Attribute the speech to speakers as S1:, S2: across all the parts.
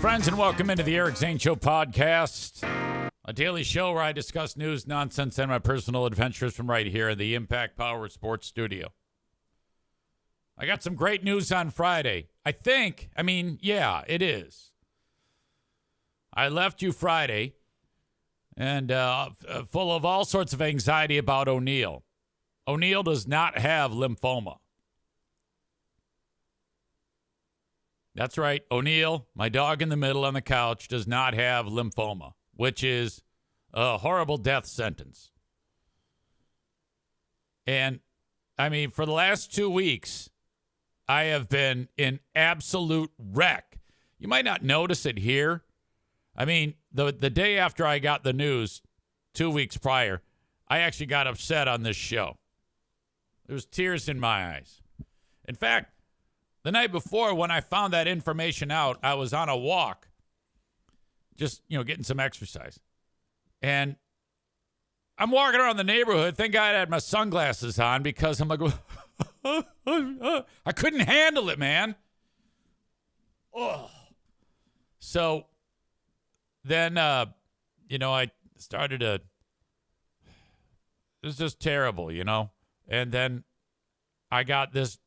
S1: friends, and welcome into the Eric Zane Show podcast, a daily show where I discuss news, nonsense, and my personal adventures from right here in the Impact Power Sports Studio. I got some great news on Friday. Yeah, it is. I left you Friday and full of all sorts of anxiety about O'Neal. O'Neal does not have lymphoma. That's right. O'Neal, my dog in the middle on the couch, does not have lymphoma, which is a horrible death sentence. And, for the last 2 weeks, I have been in absolute wreck. You might not notice it here. The day after I got the news, 2 weeks prior, I actually got upset on this show. There was tears in my eyes. In fact, the night before, when I found that information out, I was on a walk, just, getting some exercise. And I'm walking around the neighborhood. Thank God I had my sunglasses on because I'm like, I couldn't handle it, man. Oh. So then, I started to, it was just terrible, And then I got this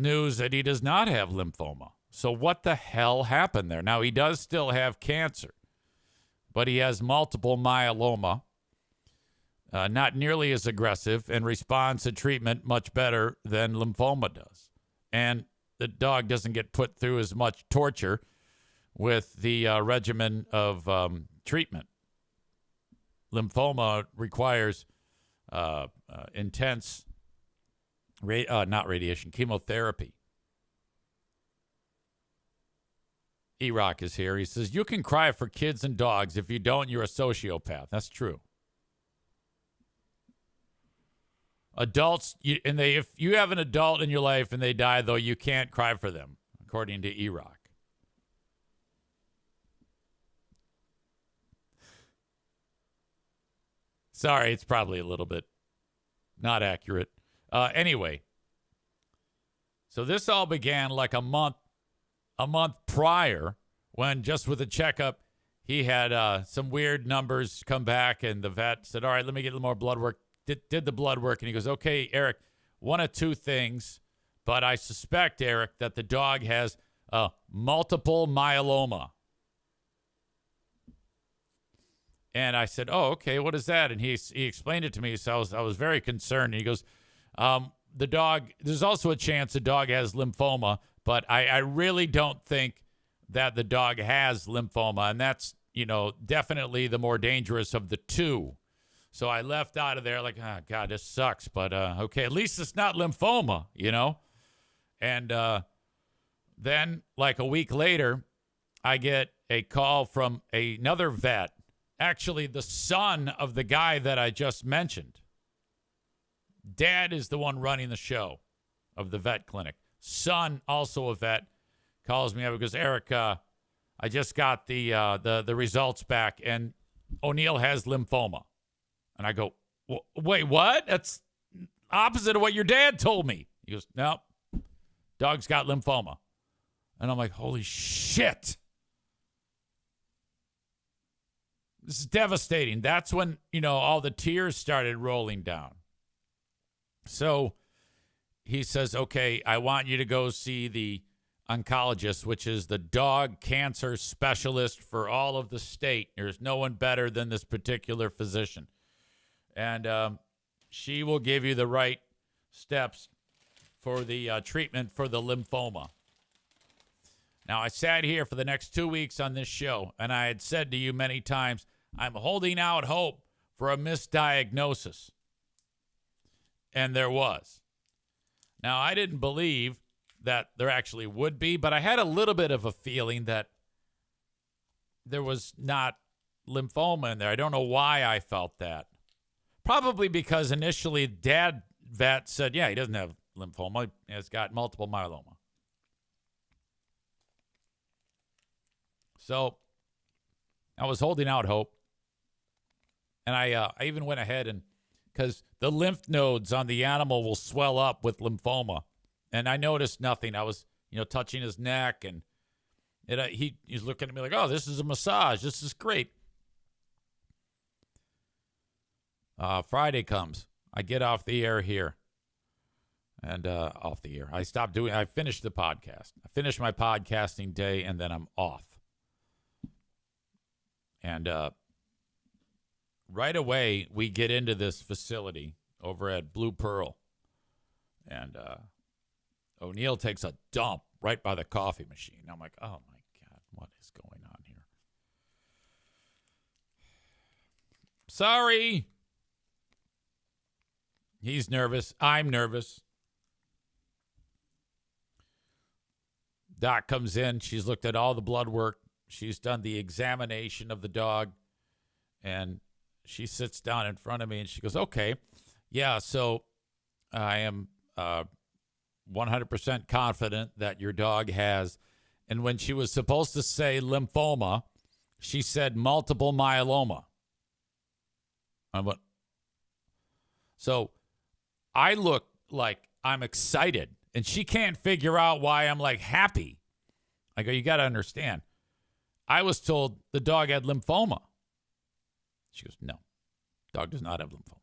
S1: news that he does not have lymphoma. So what the hell happened there? Now, he does still have cancer, but he has multiple myeloma, not nearly as aggressive, and responds to treatment much better than lymphoma does. And the dog doesn't get put through as much torture with the regimen of treatment. Lymphoma requires intense chemotherapy. E-Rock is here. He says, you can cry for kids and dogs. If you don't, you're a sociopath. That's true. Adults, if you have an adult in your life and they die, though, you can't cry for them, according to E-Rock. Sorry, it's probably a little bit not accurate. Anyway, so this all began like a month prior when, just with a checkup, he had some weird numbers come back, and the vet said, all right, let me get a little more blood work. Did the blood work, and he goes, okay, Eric, one of two things, but I suspect, Eric, that the dog has multiple myeloma. And I said, oh, okay, what is that? And he explained it to me, so I was very concerned. And he goes, the dog, there's also a chance the dog has lymphoma, but I really don't think that the dog has lymphoma. And that's, definitely the more dangerous of the two. So I left out of there like, oh, God, this sucks. But, okay, at least it's not lymphoma, And then, like a week later, I get a call from another vet, actually the son of the guy that I just mentioned. Dad is the one running the show of the vet clinic. Son, also a vet, calls me up and goes, Eric, I just got the results back, and O'Neal has lymphoma. And I go, wait, what? That's opposite of what your dad told me. He goes, no, dog's got lymphoma. And I'm like, holy shit. This is devastating. That's when, all the tears started rolling down. So he says, okay, I want you to go see the oncologist, which is the dog cancer specialist for all of the state. There's no one better than this particular physician. And she will give you the right steps for the treatment for the lymphoma. Now, I sat here for the next 2 weeks on this show, and I had said to you many times, I'm holding out hope for a misdiagnosis. And there was. Now, I didn't believe that there actually would be, but I had a little bit of a feeling that there was not lymphoma in there. I don't know why I felt that. Probably because initially Dad vet said, yeah, he doesn't have lymphoma. He has got multiple myeloma. So I was holding out hope. And I even went ahead and, because the lymph nodes on the animal will swell up with lymphoma. And I noticed nothing. I was, touching his neck and, And he's looking at me like, oh, this is a massage. This is great. Friday comes. I get off the air here. And off the air. I finished the podcast. I finished my podcasting day, and then I'm off. And right away, we get into this facility over at Blue Pearl. And O'Neill takes a dump right by the coffee machine. I'm like, oh, my God, what is going on here? Sorry. He's nervous. I'm nervous. Doc comes in. She's looked at all the blood work. She's done the examination of the dog. And she sits down in front of me and she goes, okay, yeah, so I am 100% confident that your dog has. And when she was supposed to say lymphoma, she said multiple myeloma. So I look like I'm excited. And she can't figure out why I'm like happy. I go, you got to understand. I was told the dog had lymphoma. She goes, no, dog does not have lymphoma.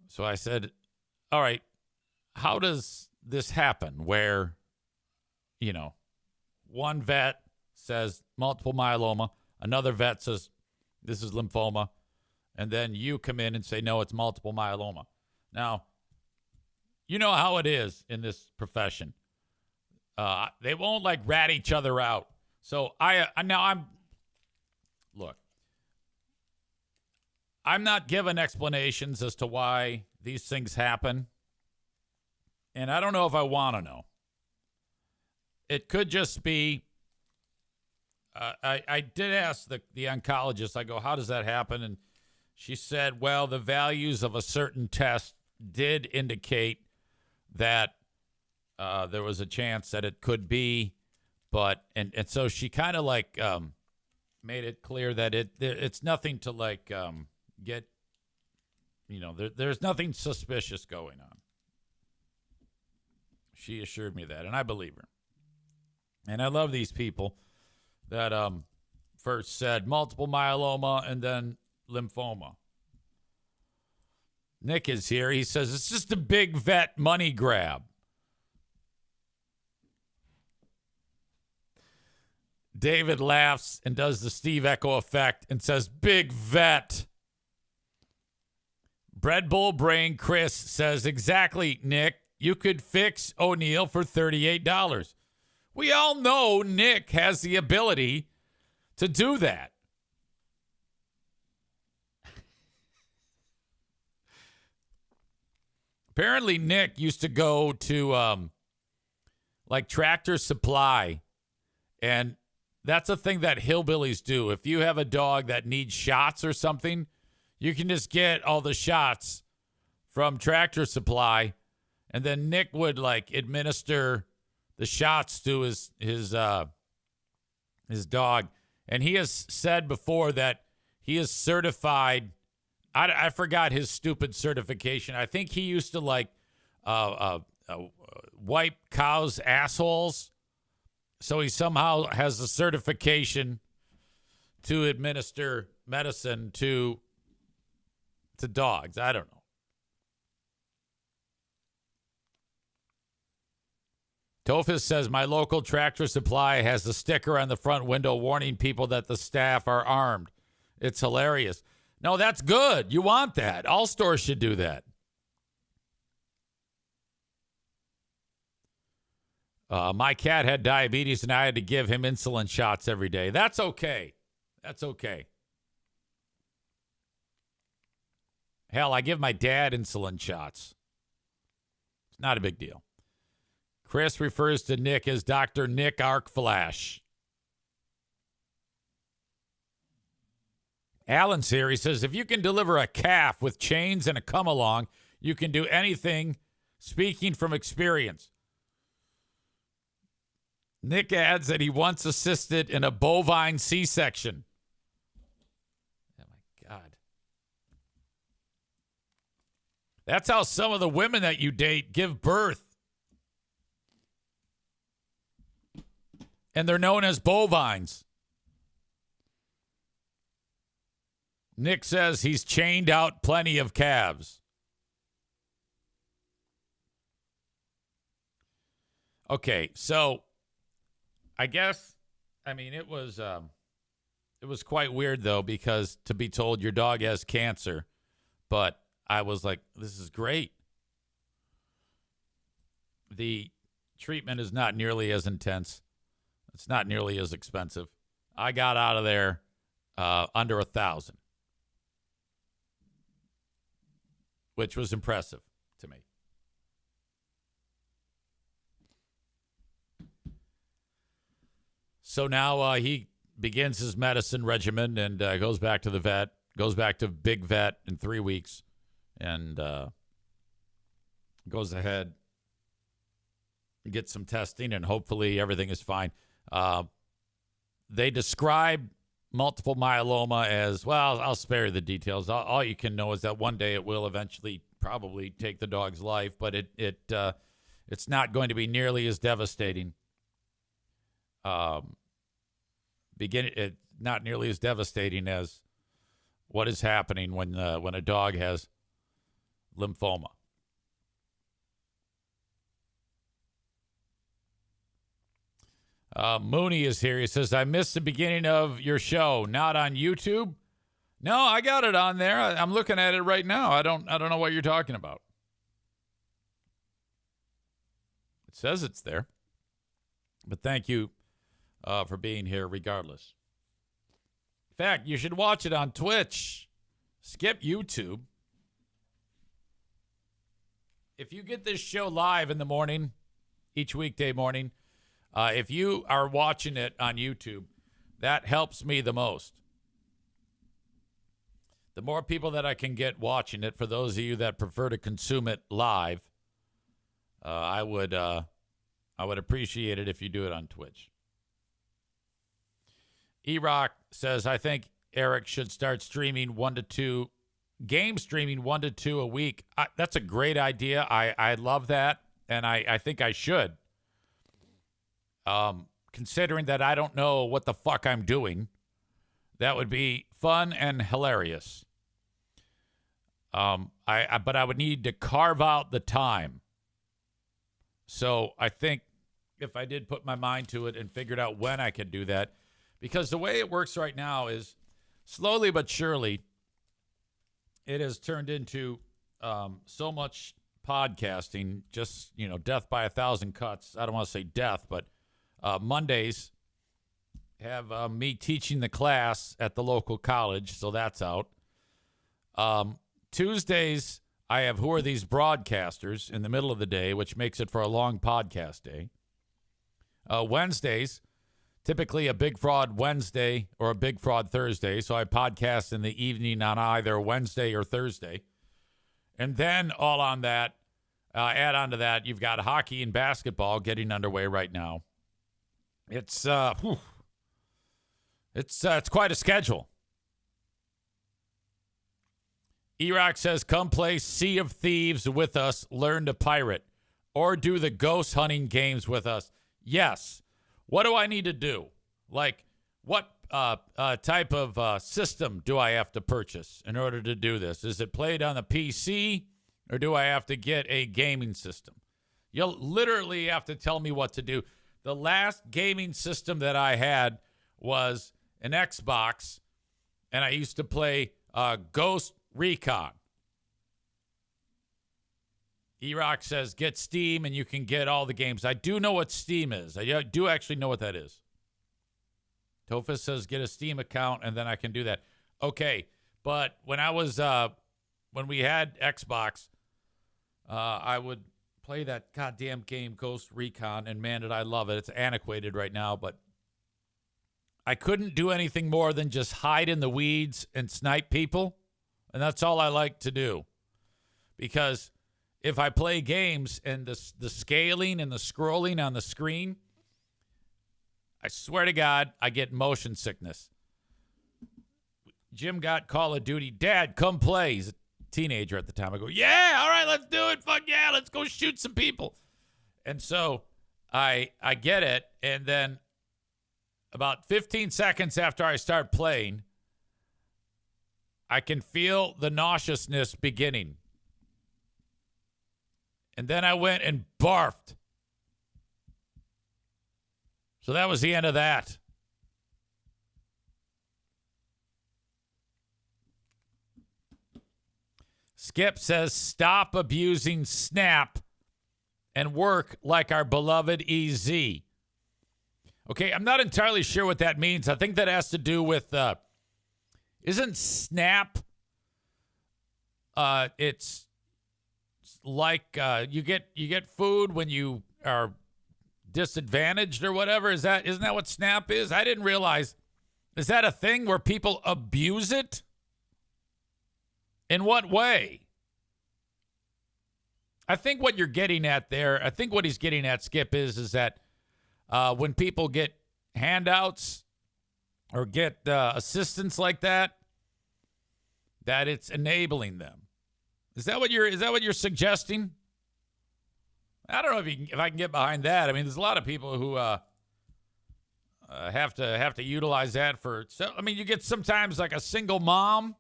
S1: So I said, all right, how does this happen where, one vet says multiple myeloma, another vet says this is lymphoma, and then you come in and say, no, it's multiple myeloma. Now, you know how it is in this profession. They won't rat each other out. So I'm not given explanations as to why these things happen. And I don't know if I want to know. It could just be, I did ask the oncologist, I go, how does that happen? And she said, well, the values of a certain test did indicate that there was a chance that it could be, but and so she kind of made it clear that it's nothing to get, there's nothing suspicious going on. She assured me that, and I believe her. And I love these people that first said multiple myeloma and then lymphoma. Nick is here. He says, it's just a big vet money grab. David laughs and does the Steve Echo effect and says, big vet. Bread Bull Brain Chris says, exactly, Nick. You could fix O'Neill for $38. We all know Nick has the ability to do that. Apparently, Nick used to go to Tractor Supply, and that's a thing that hillbillies do. If you have a dog that needs shots or something, you can just get all the shots from Tractor Supply, and then Nick would administer the shots to his dog. And he has said before that he is certified. I forgot his stupid certification. I think he used to wipe cows' assholes. So he somehow has a certification to administer medicine to dogs. I don't know. Tophus says, my local Tractor Supply has a sticker on the front window warning people that the staff are armed. It's hilarious. No, that's good. You want that. All stores should do that. My cat had diabetes, and I had to give him insulin shots every day. That's okay. That's okay. Hell, I give my dad insulin shots. It's not a big deal. Chris refers to Nick as Dr. Nick Arkflash. Alan's here. He says, if you can deliver a calf with chains and a come-along, you can do anything, speaking from experience. Nick adds that he once assisted in a bovine C-section. Oh, my God. That's how some of the women that you date give birth. And they're known as bovines. Nick says he's chained out plenty of calves. Okay, so I guess, it was quite weird, though, because to be told your dog has cancer, but I was like, this is great. The treatment is not nearly as intense. It's not nearly as expensive. I got out of there under $1,000, which was impressive to me. So now he begins his medicine regimen and goes back to the vet, goes back to Big Vet in 3 weeks, and goes ahead and gets some testing, and hopefully everything is fine. They describe multiple myeloma as, well, I'll spare you the details. All you can know is that one day it will eventually probably take the dog's life, but it's not going to be nearly as devastating. Not nearly as devastating as what is happening when a dog has lymphoma. Mooney is here. He says, I missed the beginning of your show. Not on YouTube? No, I got it on there. I'm looking at it right now. I don't know what you're talking about. It says it's there. But thank you for being here regardless. In fact, you should watch it on Twitch. Skip YouTube. If you get this show live in the morning, each weekday morning, if you are watching it on YouTube, that helps me the most. The more people that I can get watching it, for those of you that prefer to consume it live, I would appreciate it if you do it on Twitch. E-Rock says, I think Eric should start streaming 1 to 2, game streaming 1 to 2 a week. That's a great idea. I love that, and I think I should. Considering that I don't know what the fuck I'm doing, that would be fun and hilarious. But I would need to carve out the time. So I think if I did put my mind to it and figured out when I could do that, because the way it works right now is slowly but surely, it has turned into so much podcasting, just, death by 1,000 cuts. I don't want to say death, but Mondays have me teaching the class at the local college, so that's out. Tuesdays, I have Who Are These Broadcasters in the middle of the day, which makes it for a long podcast day. Wednesdays, typically a Big Fraud Wednesday or a Big Fraud Thursday, so I podcast in the evening on either Wednesday or Thursday. And then all on that, add on to that, you've got hockey and basketball getting underway right now. It's quite a schedule. E-Rock says, come play Sea of Thieves with us, learn to pirate, or do the ghost hunting games with us. Yes. What do I need to do? Like, what type of system do I have to purchase in order to do this? Is it played on the PC, or do I have to get a gaming system? You'll literally have to tell me what to do. The last gaming system that I had was an Xbox, and I used to play Ghost Recon. E-Rock says, get Steam, and you can get all the games. I do know what Steam is. I do actually know what that is. Tofa says, get a Steam account, and then I can do that. Okay, but when we had Xbox, I would play that goddamn game, Ghost Recon, and man, did I love it. It's antiquated right now, but I couldn't do anything more than just hide in the weeds and snipe people, and that's all I like to do. Because if I play games and the scaling and the scrolling on the screen, I swear to God, I get motion sickness. Jim got Call of Duty. Dad, come play. He's a teenager at the time. I go, yeah, all right, let's do it. Fuck yeah, let's go shoot some people. And so I get it, and then about 15 seconds after I start playing, I can feel the nauseousness beginning. And then I went and barfed. So that was the end of that. Skip says, stop abusing Snap and work like our beloved EZ. Okay, I'm not entirely sure what that means. I think that has to do with, isn't Snap, it's like you get food when you are disadvantaged or whatever. Isn't that what Snap is? I didn't realize. Is that a thing where people abuse it? In what way? I think what you're getting at there, I think what he's getting at, Skip, is that when people get handouts or get assistance like that, that it's enabling them. Is that what you're suggesting? I don't know if I can get behind that. I mean, there's a lot of people who have to utilize that for. So I mean, you get sometimes like a single mom.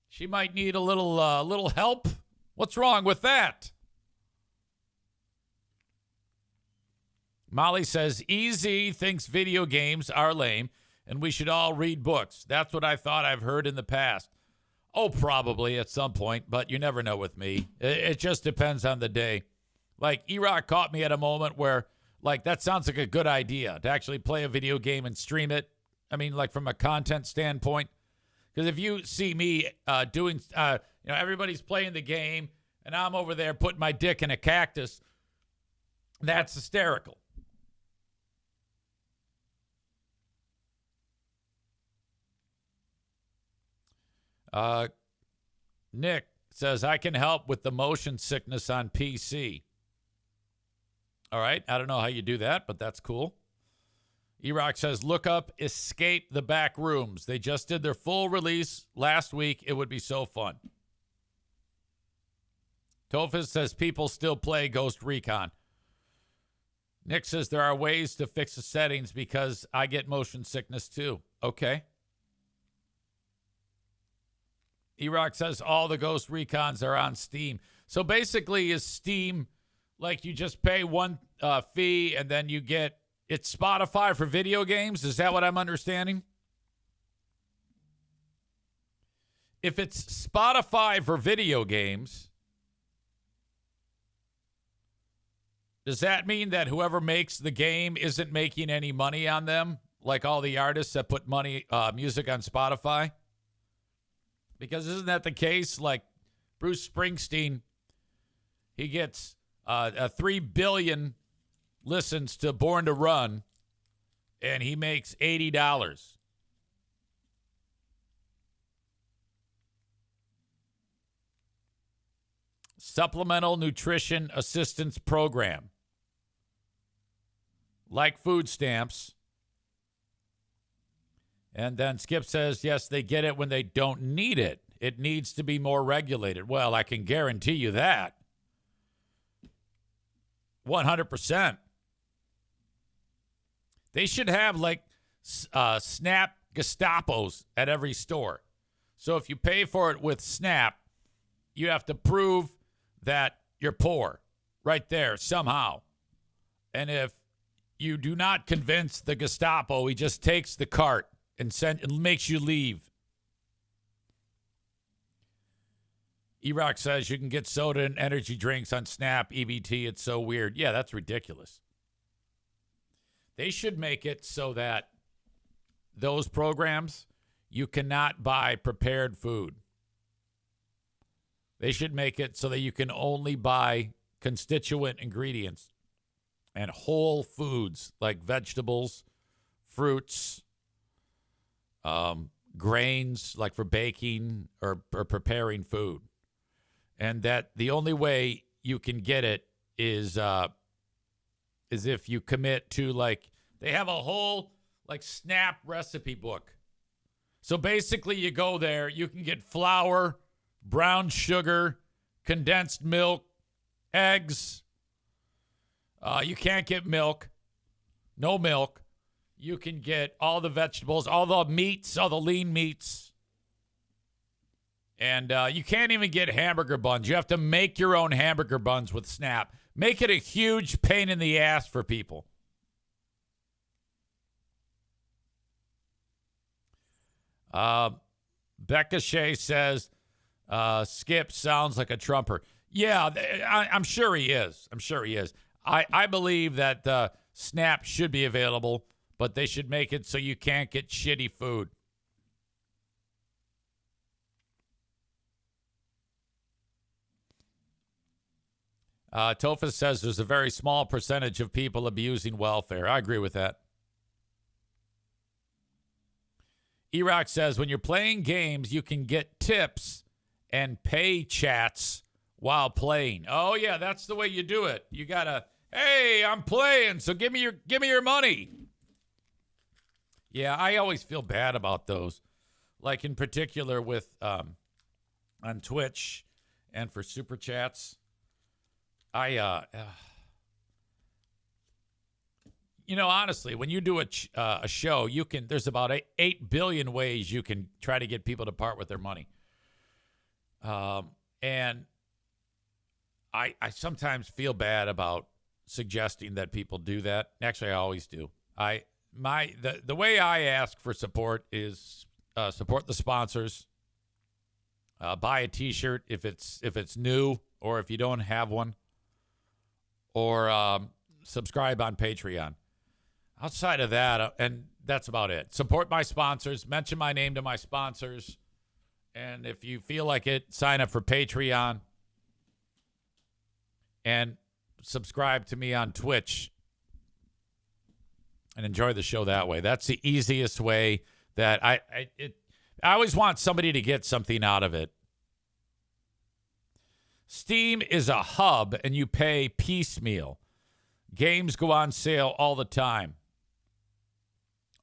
S1: She might need a little help. What's wrong with that? Molly says, EZ thinks video games are lame and we should all read books. That's what I thought I've heard in the past. Oh, probably at some point, but you never know with me. It just depends on the day. Like, E-Rock caught me at a moment where, like, that sounds like a good idea to actually play a video game and stream it. I mean, like, from a content standpoint. Because if you see me doing, everybody's playing the game, and I'm over there putting my dick in a cactus, that's hysterical. Nick says, I can help with the motion sickness on PC. All right, I don't know how you do that, but that's cool. E-Rock says, look up Escape the Back Rooms. They just did their full release last week. It would be so fun. Tofus says, people still play Ghost Recon. Nick says, there are ways to fix the settings because I get motion sickness too. Okay. E-Rock says, all the Ghost Recons are on Steam. So basically, is Steam like you just pay one fee and then you get, it's Spotify for video games? Is that what I'm understanding? If it's Spotify for video games, does that mean that whoever makes the game isn't making any money on them? Like all the artists that put music on Spotify? Because isn't that the case? Like Bruce Springsteen, he gets 3 billion listens to Born to Run, and he makes $80. Supplemental Nutrition Assistance Program. Like food stamps. And then Skip says, yes, they get it when they don't need it. It needs to be more regulated. Well, I can guarantee you that. 100%. They should have like Snap Gestapos at every store. So if you pay for it with Snap, you have to prove that you're poor right there somehow. And if you do not convince the Gestapo, he just takes the cart and makes you leave. E-Rock says you can get soda and energy drinks on Snap, EBT. It's so weird. Yeah, that's ridiculous. They should make it so that those programs, you cannot buy prepared food. They should make it so that you can only buy constituent ingredients and whole foods like vegetables, fruits, grains, like for baking or preparing food. And that the only way you can get it is if you commit to, like, they have a whole, like, Snap recipe book. So basically you go there, you can get flour, brown sugar, condensed milk, eggs. You can't get milk. No milk. You can get all the vegetables, all the meats, all the lean meats. And you can't even get hamburger buns. You have to make your own hamburger buns with Snap. Make it a huge pain in the ass for people. Becca Shea says, Skip sounds like a Trumper. Yeah, I'm sure he is. I believe that Snap should be available, but they should make it so you can't get shitty food. Tofa says there's a very small percentage of people abusing welfare. I agree with that. Erock says when you're playing games, you can get tips and pay chats while playing. Oh yeah, that's the way you do it. You gotta, hey, I'm playing, so give me your money. Yeah, I always feel bad about those. Like in particular with on Twitch and for super chats. Honestly, when you do a show, you can. There's about 8 billion ways you can try to get people to part with their money. And I sometimes feel bad about suggesting that people do that. Actually, I always do. The way I ask for support is support the sponsors. Buy a T-shirt if it's new or if you don't have one. Or subscribe on Patreon. Outside of that, and that's about it. Support my sponsors. Mention my name to my sponsors. And if you feel like it, sign up for Patreon. And subscribe to me on Twitch. And enjoy the show that way. That's the easiest way that I always want somebody to get something out of it. Steam is a hub, and you pay piecemeal. Games go on sale all the time.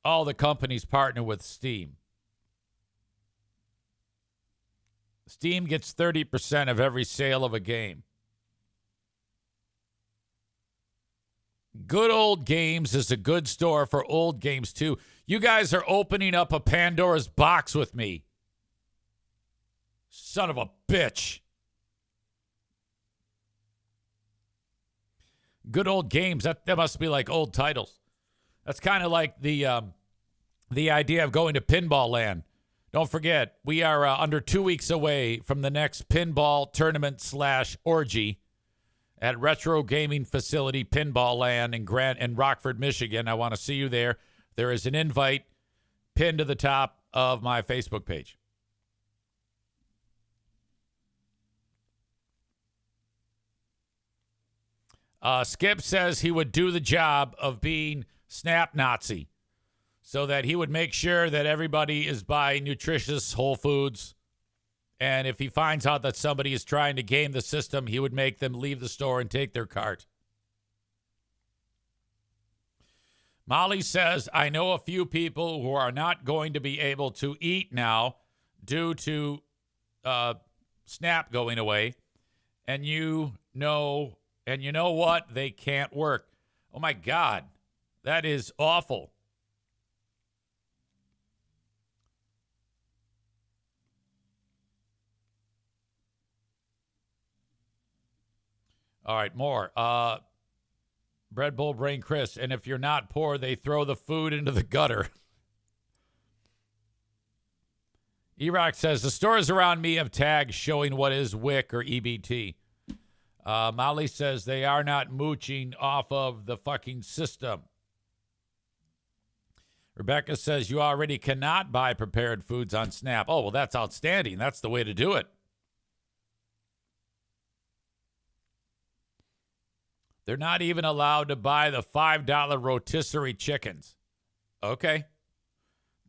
S1: All the companies partner with Steam. Steam gets 30% of every sale of a game. Good Old Games is a good store for old games, too. You guys are opening up a Pandora's box with me. Son of a bitch. Good Old Games, that must be like old titles. That's kind of like the idea of going to Pinball Land. Don't forget, we are under 2 weeks away from the next pinball tournament / orgy at Retro Gaming Facility Pinball Land in Rockford, Michigan. I want to see you there. There is an invite pinned to the top of my Facebook page. Skip says he would do the job of being Snap Nazi so that he would make sure that everybody is buying nutritious whole foods. And if he finds out that somebody is trying to game the system, he would make them leave the store and take their cart. Molly says, I know a few people who are not going to be able to eat now due to Snap going away. And you know what? They can't work. Oh, my God. That is awful. All right, more. Bread Bull Brain Chris. And if you're not poor, they throw the food into the gutter. Erock says, the stores around me have tags showing what is WIC or EBT. Molly says they are not mooching off of the fucking system. Rebecca says you already cannot buy prepared foods on Snap. Oh, well, that's outstanding. That's the way to do it. They're not even allowed to buy the $5 rotisserie chickens. Okay.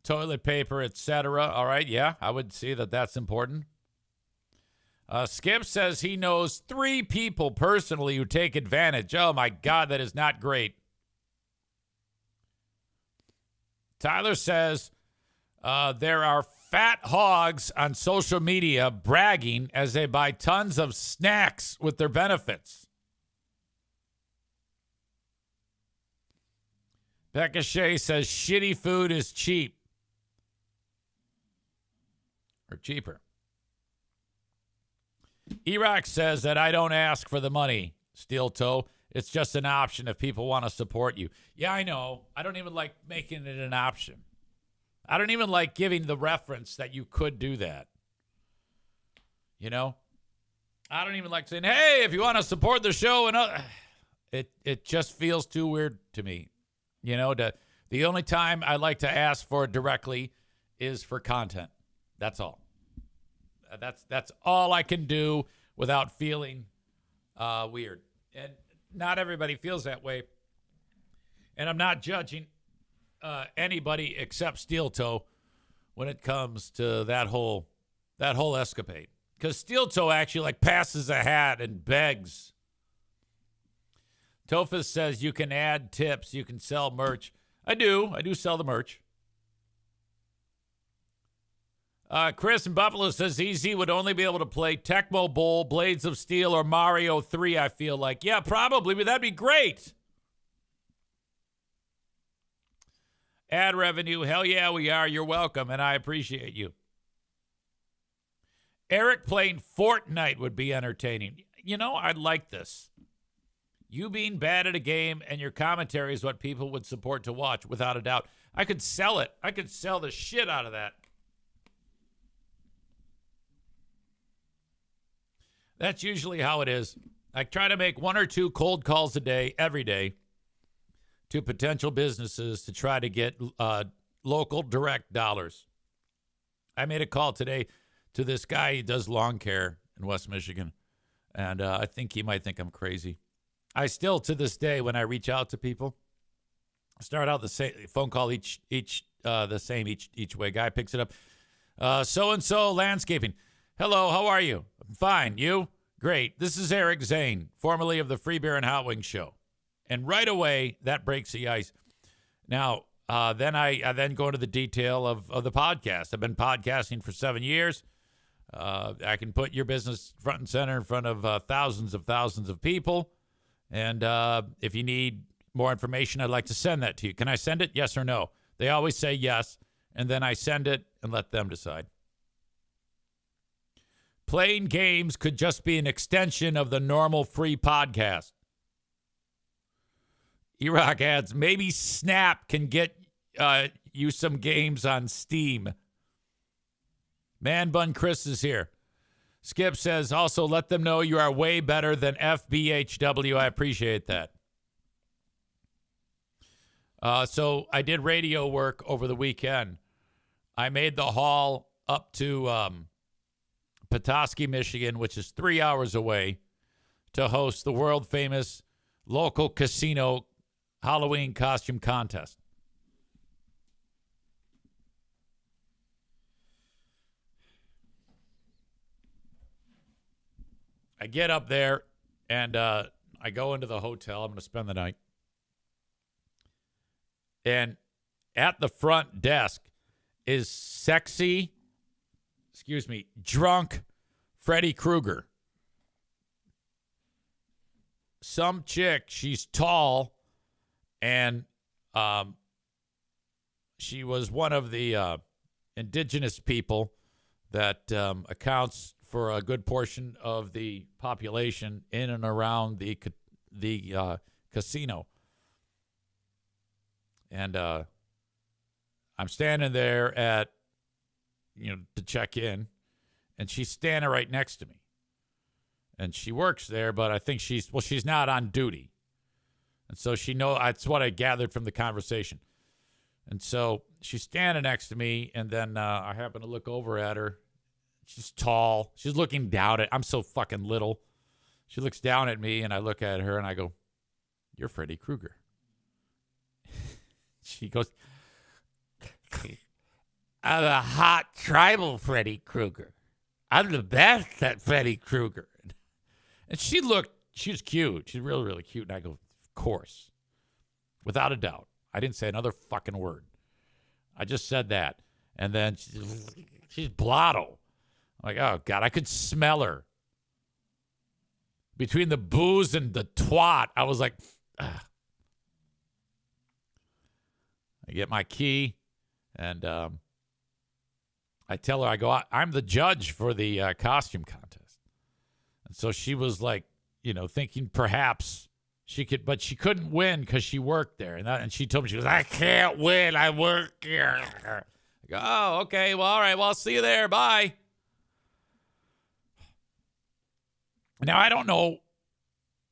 S1: Toilet paper, etc. All right, yeah, I would see that that's important. Skip says he knows 3 people personally who take advantage. Oh, my God, that is not great. Tyler says there are fat hogs on social media bragging as they buy tons of snacks with their benefits. Becca Shea says shitty food is cheap. Or cheaper. E-Rock says that I don't ask for the money, Steel Toe. It's just an option if people want to support you. Yeah, I know. I don't even like making it an option. I don't even like giving the reference that you could do that. You know? I don't even like saying, hey, if you want to support the show, and it just feels too weird to me. You know, the only time I like to ask for it directly is for content. That's all. That's all I can do without feeling weird. And not everybody feels that way. And I'm not judging anybody except Steel Toe when it comes to that whole escapade. Because Steel Toe actually like passes a hat and begs. Tophus says you can add tips, you can sell merch. I do sell the merch. Chris in Buffalo says EZ would only be able to play Tecmo Bowl, Blades of Steel, or Mario 3, I feel like. Yeah, probably, but that'd be great. Ad revenue, hell yeah, we are. You're welcome, and I appreciate you. Eric playing Fortnite would be entertaining. You know, I'd like this. You being bad at a game and your commentary is what people would support to watch, without a doubt. I could sell it. I could sell the shit out of that. That's usually how it is. I try to make 1 or 2 cold calls a day, every day, to potential businesses to try to get local direct dollars. I made a call today to this guy. He does lawn care in West Michigan, and I think he might think I'm crazy. I still, to this day, when I reach out to people, start out the same phone call each way. Guy picks it up. So-and-so landscaping. Hello, how are you? I'm fine. You? Great. This is Eric Zane, formerly of the Free Beer and Hot Wings show. And right away, that breaks the ice. Now, then I then go into the detail of the podcast. I've been podcasting for 7 years. I can put your business front and center in front of thousands of people. And if you need more information, I'd like to send that to you. Can I send it? Yes or no? They always say yes. And then I send it and let them decide. Playing games could just be an extension of the normal free podcast. E-Rock adds, maybe Snap can get you some games on Steam. Man Bun Chris is here. Skip says, also let them know you are way better than FBHW. I appreciate that. So I did radio work over the weekend. I made the haul up to Petoskey, Michigan, which is 3 hours away, to host the world-famous local casino Halloween costume contest. I get up there, and I go into the hotel. I'm going to spend the night. And at the front desk is drunk Freddy Krueger. Some chick, she's tall, and she was one of the indigenous people that accounts for a good portion of the population in and around the casino. And I'm standing there to check in, and she's standing right next to me. And she works there, but I think she's not on duty. And so that's what I gathered from the conversation. And so she's standing next to me, and then I happen to look over at her. She's tall. She's looking down at, I'm so fucking little. She looks down at me, and I look at her, and I go, "You're Freddy Krueger." She goes, "I'm a hot tribal Freddy Krueger. I'm the best at Freddy Krueger." And she was cute. She's really, really cute. And I go, "Of course. Without a doubt." I didn't say another fucking word. I just said that. And then she's blotto. I'm like, oh, God, I could smell her. Between the booze and the twat, I was like, ugh. I get my key, and I tell her, I go, I'm the judge for the costume contest. And so she was like, thinking perhaps she could, but she couldn't win because she worked there. And she told me, she goes, I can't win. I work here. I go, oh, okay. Well, all right. Well, I'll see you there. Bye. Now, I don't know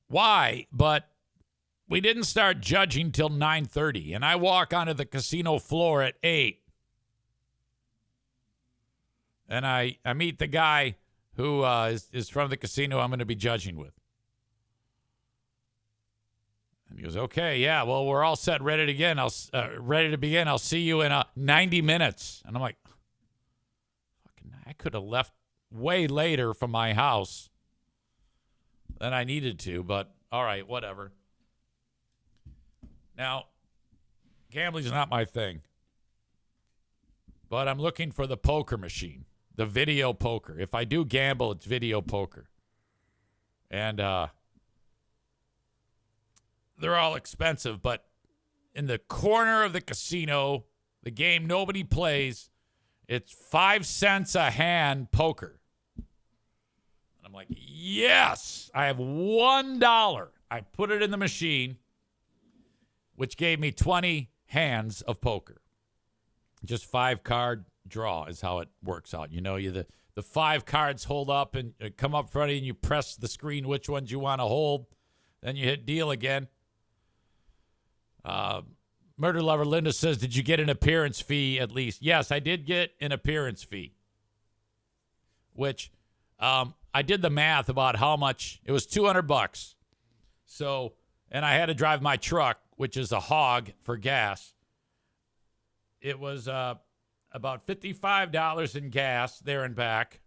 S1: why, but we didn't start judging till 9:30, and I walk onto the casino floor at 8. And I meet the guy who is from the casino I'm going to be judging with. And he goes, okay, yeah, well, we're all set, ready to begin. I'll see you in 90 minutes. And I'm like, fucking, I could have left way later from my house than I needed to, but all right, whatever. Now, gambling's not my thing, but I'm looking for the poker machine. The video poker. If I do gamble, it's video poker. And they're all expensive, but in the corner of the casino, the game nobody plays, it's 5 cents a hand poker. And I'm like, yes, I have $1. I put it in the machine, which gave me 20 hands of poker. Just 5-card draw is how it works out. The 5 cards hold up and come up front of you, and you press the screen which ones you want to hold. Then you hit deal again. Murder Lover Linda says, did you get an appearance fee at least? Yes, I did get an appearance fee, which I did the math about how much. It was $200. So, and I had to drive my truck, which is a hog for gas. It was about $55 in gas there and back.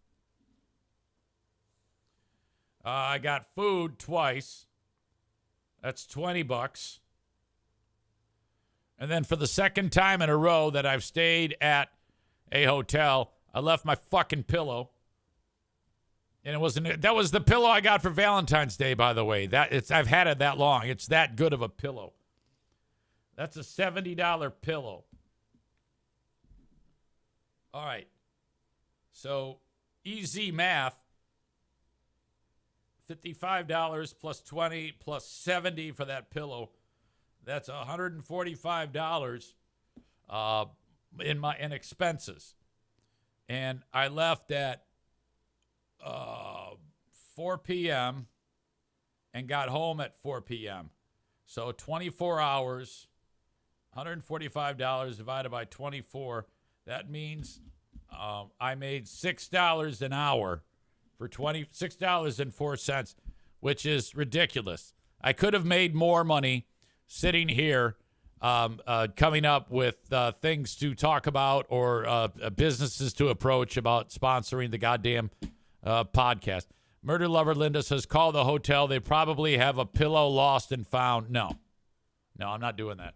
S1: I got food twice. That's $20. And then for the second time in a row that I've stayed at a hotel, I left my fucking pillow. And that was the pillow I got for Valentine's Day, by the way. I've had it that long. It's that good of a pillow. That's a $70 pillow. All right. So, easy math. $55 plus 20 plus 70 for that pillow. That's $145 in expenses. And I left at 4 p.m. and got home at 4 p.m. So 24 hours, $145 divided by 24. That means I made $6 an hour for $6.04, which is ridiculous. I could have made more money sitting here coming up with things to talk about or businesses to approach about sponsoring the goddamn podcast. Murder Lover Linda says, call the hotel. They probably have a pillow lost and found. No, I'm not doing that,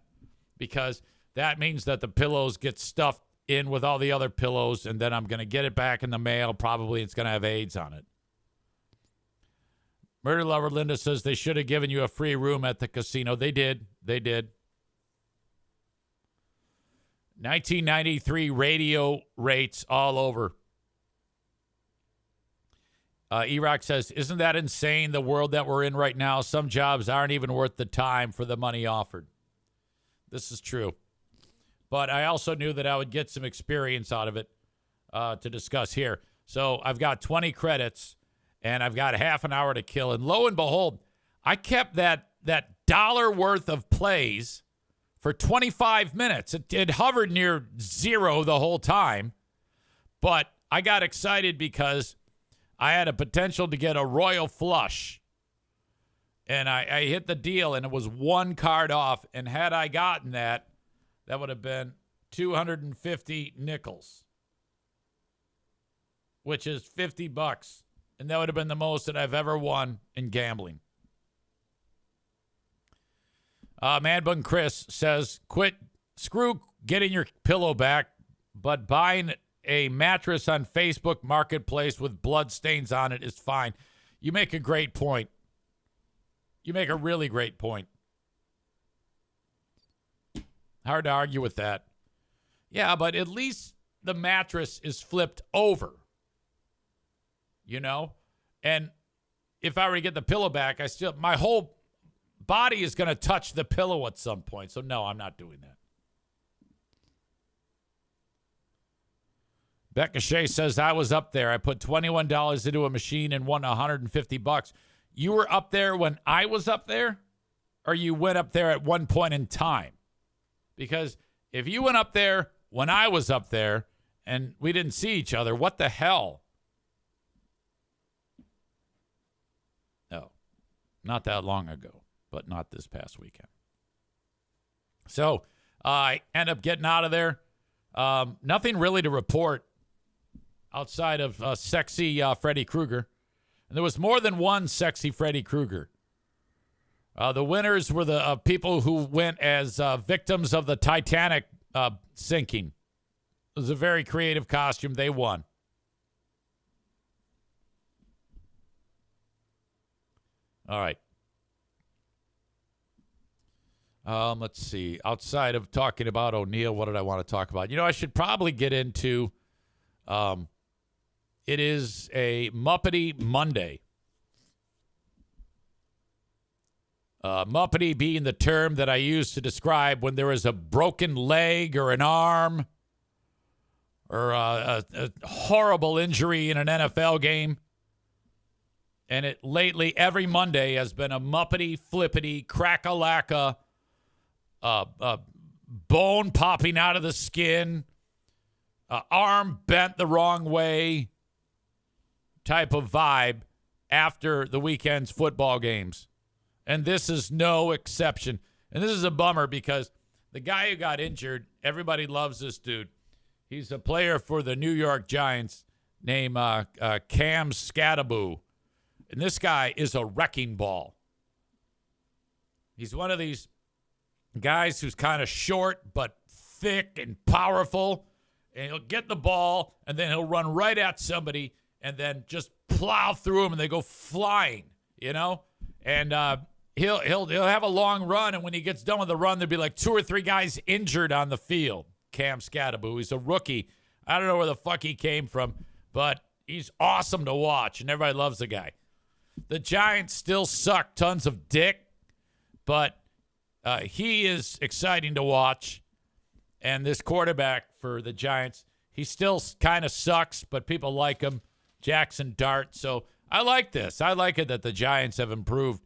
S1: because that means that the pillows get stuffed in with all the other pillows, and then I'm going to get it back in the mail. Probably it's going to have AIDS on it. Murder Lover Linda says they should have given you a free room at the casino. They did. 1993 radio rates all over. E-Rock says, isn't that insane, the world that we're in right now? Some jobs aren't even worth the time for the money offered. This is true. But I also knew that I would get some experience out of it to discuss here. So I've got 20 credits, and I've got half an hour to kill. And lo and behold, I kept that dollar worth of plays for 25 minutes. It hovered near zero the whole time. But I got excited because I had a potential to get a royal flush. And I hit the deal, and it was one card off. And had I gotten that, that would have been 250 nickels, which is $50. And that would have been the most that I've ever won in gambling. Man Bun Chris says, screw getting your pillow back, but buying a mattress on Facebook Marketplace with blood stains on it is fine. You make a great point. You make a really great point. Hard to argue with that. Yeah, but at least the mattress is flipped over. You know? And if I were to get the pillow back, my whole body is going to touch the pillow at some point. So no, I'm not doing that. Becca Shea says, I was up there. I put $21 into a machine and won $150. You were up there when I was up there? Or you went up there at one point in time? Because if you went up there when I was up there and we didn't see each other, what the hell? No, not that long ago, but not this past weekend. So I end up getting out of there. Nothing really to report outside of sexy Freddy Krueger. And there was more than one sexy Freddy Krueger. The winners were the people who went as victims of the Titanic sinking. It was a very creative costume. They won. All right. Let's see. Outside of talking about O'Neal, what did I want to talk about? I should probably get into it is a Muppety Monday. Muppety being the term that I use to describe when there is a broken leg or an arm or a horrible injury in an NFL game. And it lately, every Monday, has been a Muppety, flippity, crack-a-lacka, bone popping out of the skin, arm bent the wrong way type of vibe after the weekend's football games. And this is no exception. And this is a bummer because the guy who got injured, everybody loves this dude. He's a player for the New York Giants named Cam Skattebo. And this guy is a wrecking ball. He's one of these guys who's kind of short but thick and powerful. And he'll get the ball, and then he'll run right at somebody and then just plow through them, and they go flying, And he'll have a long run, and when he gets done with the run, there'll be like 2 or 3 guys injured on the field. Cam Skattebo, he's a rookie. I don't know where the fuck he came from, but he's awesome to watch, and everybody loves the guy. The Giants still suck tons of dick, but he is exciting to watch. And this quarterback for the Giants, he still kind of sucks, but people like him, Jackson Dart. So I like this. I like it that the Giants have improved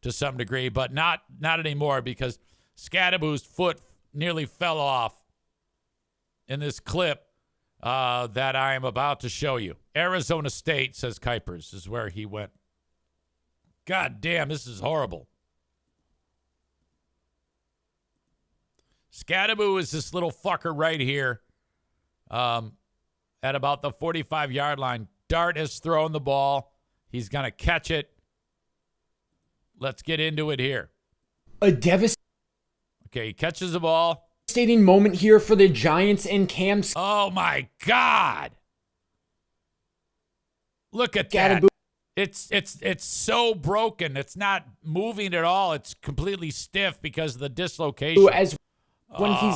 S1: to some degree, but not anymore because Skattebo's foot nearly fell off in this clip that I am about to show you. Arizona State, says Kuipers, is where he went. God damn, this is horrible. Skattebo is this little fucker right here at about the 45-yard line. Dart has thrown the ball. He's going to catch it. Let's get into it here.
S2: A devastating
S1: he catches the ball.
S2: Moment here for the Giants and Cam.
S1: Oh, my God. Look at that. It's so broken. It's not moving at all. It's completely stiff because of the dislocation.
S2: When he's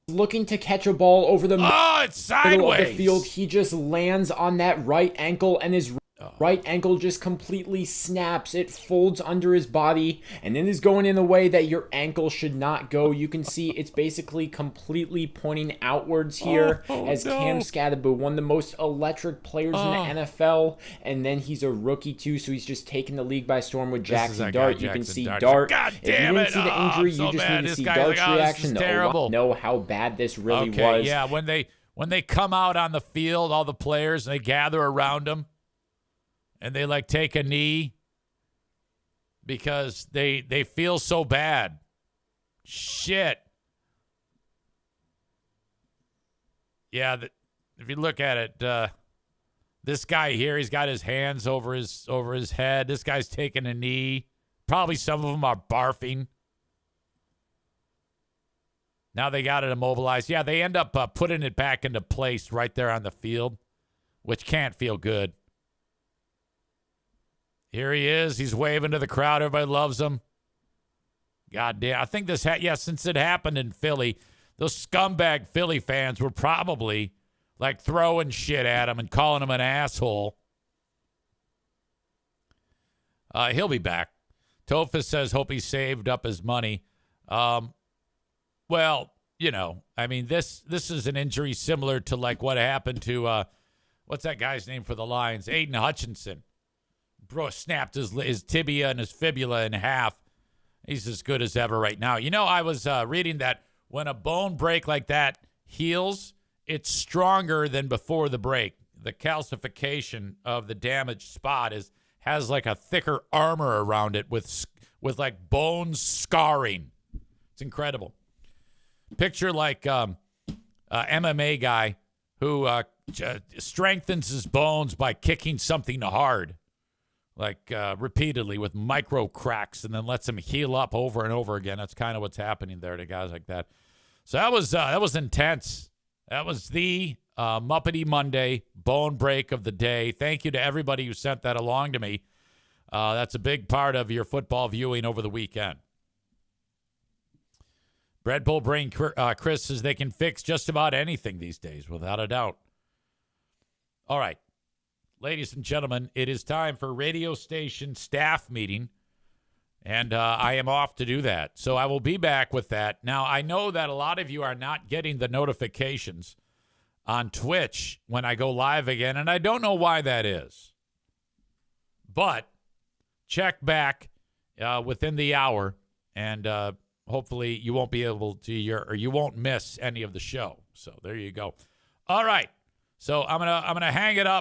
S2: looking to catch a ball over the
S1: it's sideways.
S2: Middle of the field, he just lands on that right ankle, and his right ankle just completely snaps. It folds under his body, and then is going in the way that your ankle should not go. You can see it's basically completely pointing outwards here as Cam Skattebo, one of the most electric players in the NFL, and then he's a rookie too, so he's just taking the league by storm with Jackson Dart. You can see Dart.
S1: God
S2: if you didn't see the injury, you just need to see Dart's reaction to know how bad this really was.
S1: Yeah, when they come out on the field, all the players, and they gather around him, and they take a knee because they feel so bad. Shit. Yeah, if you look at it, this guy here, he's got his hands over his head. This guy's taking a knee. Probably some of them are barfing. Now they got it immobilized. Yeah, they end up putting it back into place right there on the field, which can't feel good. Here he is. He's waving to the crowd. Everybody loves him. God damn. I think this, since it happened in Philly, those scumbag Philly fans were probably like throwing shit at him and calling him an asshole. He'll be back. Tofa says, hope he saved up his money. Well, you know, I mean, this is an injury similar to like what happened to, what's that guy's name for the Lions? Aiden Hutchinson. Bro snapped his tibia and his fibula in half. He's as good as ever right now. You know, I was reading that when a bone break like that heals, it's stronger than before the break. The calcification of the damaged spot has like a thicker armor around it with like bone scarring. It's incredible. Picture like MMA guy who strengthens his bones by kicking something hard, like repeatedly with micro cracks, and then lets him heal up over and over again. That's kind of what's happening there to guys like that. So that was intense. That was the Muppety Monday bone break of the day. Thank you to everybody who sent that along to me. That's a big part of your football viewing over the weekend. Bread Bowl Brain Chris says they can fix just about anything these days, without a doubt. All right. Ladies and gentlemen, it is time for radio station staff meeting, and I am off to do that. So I will be back with that. Now, I know that a lot of you are not getting the notifications on Twitch when I go live again, and I don't know why that is. But check back within the hour, and hopefully you won't be able to you won't miss any of the show. So there you go. All right. So I'm gonna hang it up.